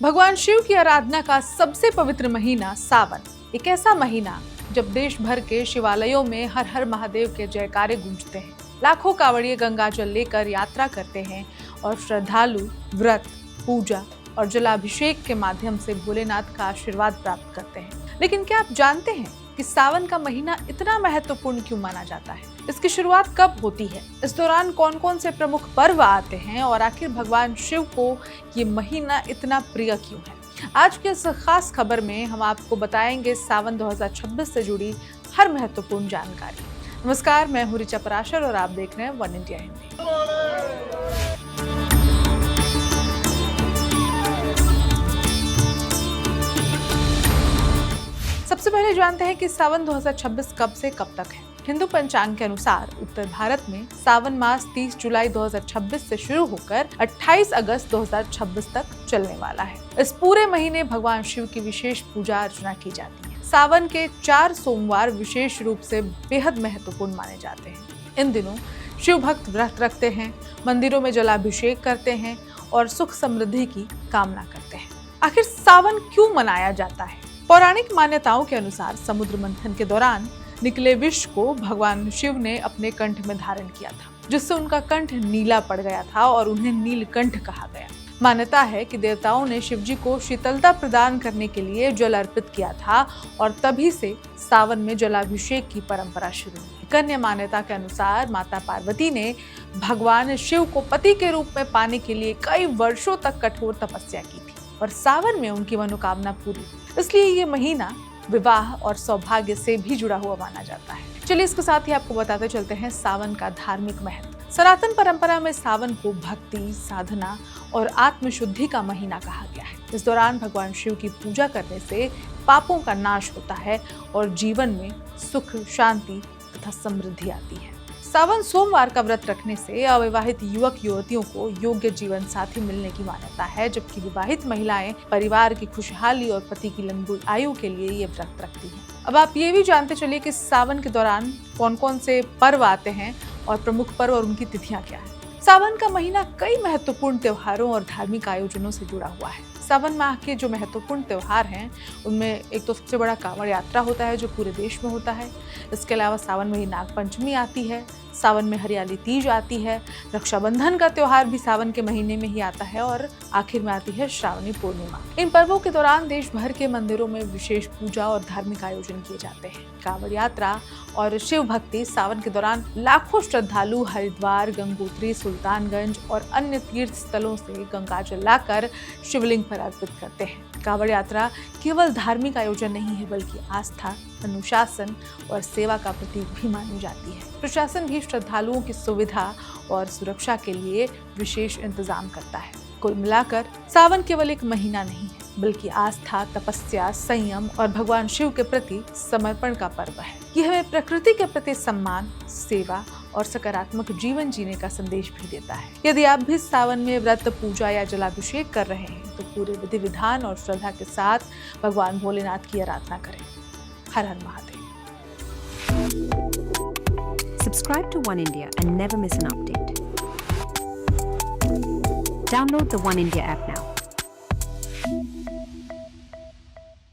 भगवान शिव की आराधना का सबसे पवित्र महीना सावन, एक ऐसा महीना जब देश भर के शिवालयों में हर हर महादेव के जयकारे गूंजते हैं। लाखों कांवड़िए गंगा जल लेकर यात्रा करते हैं और श्रद्धालु व्रत, पूजा और जलाभिषेक के माध्यम से भोलेनाथ का आशीर्वाद प्राप्त करते हैं। लेकिन क्या आप जानते हैं कि सावन का महीना इतना महत्वपूर्ण क्यों माना जाता है? इसकी शुरुआत कब होती है? इस दौरान कौन कौन से प्रमुख पर्व आते हैं और आखिर भगवान शिव को ये महीना इतना प्रिय क्यों है? आज की इस खास खबर में हम आपको बताएंगे सावन 2026 से जुड़ी हर महत्वपूर्ण जानकारी। नमस्कार, मैं हूं ऋचा पराशर और आप देख रहे हैं वन इंडिया हिंदी। सबसे पहले जानते हैं कि सावन 2026 कब से कब तक है। हिंदू पंचांग के अनुसार उत्तर भारत में सावन मास 30 जुलाई 2026 से शुरू होकर 28 अगस्त 2026 तक चलने वाला है। इस पूरे महीने भगवान शिव की विशेष पूजा अर्चना की जाती है। सावन के 4 सोमवार विशेष रूप से बेहद महत्वपूर्ण माने जाते हैं। इन दिनों शिव भक्त व्रत रखते हैं, मंदिरों में जलाभिषेक करते हैं और सुख समृद्धि की कामना करते हैं। आखिर सावन क्यों मनाया जाता है? पौराणिक मान्यताओं के अनुसार समुद्र मंथन के दौरान निकले विष को भगवान शिव ने अपने कंठ में धारण किया था, जिससे उनका कंठ नीला पड़ गया था और उन्हें नीलकंठ कहा गया। मान्यता है कि देवताओं ने शिव जी को शीतलता प्रदान करने के लिए जल अर्पित किया था और तभी से सावन में जलाभिषेक की परंपरा शुरू हुई। कन्या मान्यता के अनुसार माता पार्वती ने भगवान शिव को पति के रूप में पाने के लिए कई वर्षों तक कठोर तपस्या की थी और सावन में उनकी मनोकामना पूरी हुई। इसलिए ये महीना विवाह और सौभाग्य से भी जुड़ा हुआ माना जाता है। चलिए इसके साथ ही आपको बताते चलते हैं सावन का धार्मिक महत्व। सनातन परंपरा में सावन को भक्ति, साधना और आत्मशुद्धि का महीना कहा गया है। इस दौरान भगवान शिव की पूजा करने से पापों का नाश होता है और जीवन में सुख, शांति तथा समृद्धि आती है। सावन सोमवार का व्रत रखने से अविवाहित युवक युवतियों को योग्य जीवन साथी मिलने की मान्यता है, जबकि विवाहित महिलाएं परिवार की खुशहाली और पति की लंबी आयु के लिए ये व्रत रखती हैं। अब आप ये भी जानते चलिए कि सावन के दौरान कौन कौन से पर्व आते हैं और प्रमुख पर्व और उनकी तिथियां क्या है। सावन का महीना कई महत्वपूर्ण त्योहारों और धार्मिक आयोजनों से जुड़ा हुआ है। सावन माह के जो महत्वपूर्ण त्योहार हैं उनमें एक तो सबसे बड़ा कांवड़ यात्रा होता है जो पूरे देश में होता है। इसके अलावा सावन में ही नाग पंचमी आती है, सावन में हरियाली तीज आती है, रक्षाबंधन का त्योहार भी सावन के महीने में ही आता है और आखिर में आती है श्रावणी पूर्णिमा। इन पर्वों के दौरान देश भर के मंदिरों में विशेष पूजा और धार्मिक आयोजन किए जाते हैं। कांवड़ यात्रा और शिव भक्ति सावन के दौरान लाखों श्रद्धालु हरिद्वार, गंगोत्री, सुल्तानगंज और अन्य तीर्थ स्थलों से गंगा जल लाकर शिवलिंग पर अर्पित करते हैं। कांवड़ यात्रा केवल धार्मिक आयोजन नहीं है बल्कि आस्था, अनुशासन और सेवा का प्रतीक भी मानी जाती है। प्रशासन भी श्रद्धालुओं की सुविधा और सुरक्षा के लिए विशेष इंतजाम करता है। कुल मिलाकर सावन केवल एक महीना नहीं है बल्कि आस्था, तपस्या, संयम और भगवान शिव के प्रति समर्पण का पर्व है। यह हमें प्रकृति के प्रति सम्मान, सेवा और सकारात्मक जीवन जीने का संदेश भी देता है। यदि आप भी सावन में व्रत, पूजा या जलाभिषेक कर रहे हैं तो पूरे विधि विधान और श्रद्धा के साथ भगवान भोलेनाथ की आराधना करें। हर हर Mahadev. Subscribe to One India and never miss an update. Download the One India app now.